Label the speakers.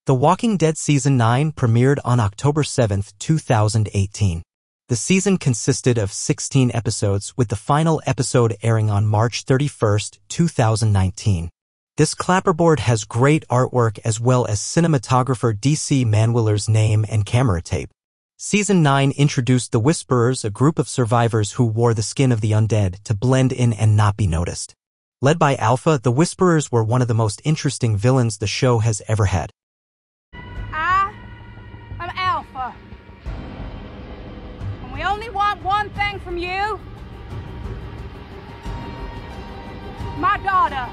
Speaker 1: The Walking Dead Season 9 premiered on October 7, 2018. The season consisted of 16 episodes, with the final episode airing on March 31, 2019. This clapperboard has great artwork as well as cinematographer DC Manwiller's name and camera tape. Season 9 introduced the Whisperers, a group of survivors who wore the skin of the undead to blend in and not be noticed. Led by Alpha, the Whisperers were one of the most interesting villains the show has ever had.
Speaker 2: I'm Alpha. And we only want one thing from you. My daughter.